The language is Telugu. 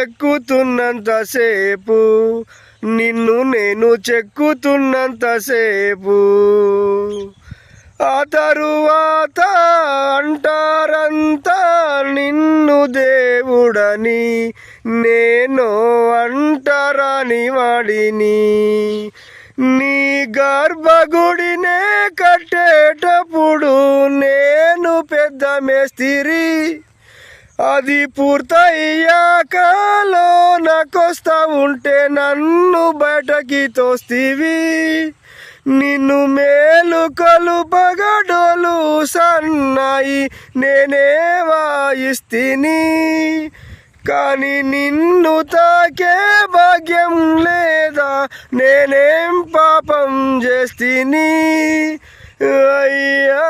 చెక్కుతున్నంతసేపు, నిన్ను నేను చెక్కుతున్నంతసేపు, ఆ తరువాత అంటారంతా నిన్ను దేవుడని, నేను అంటరాని వాడిని. నీ గర్భగుడినే కట్టేటప్పుడు నేను పెద్ద మేస్తిరి, అది పూర్తయ్యాక లోనకొస్తా ఉంటే నన్ను బయటకి తోస్తివి. నిన్ను మేలుకొలు పగడోలు సన్నాయి నేనే వాయిస్తిని, కానీ నిన్ను తాకే భాగ్యం లేదా, నేనేం పాపం చేస్తిని అయ్యా.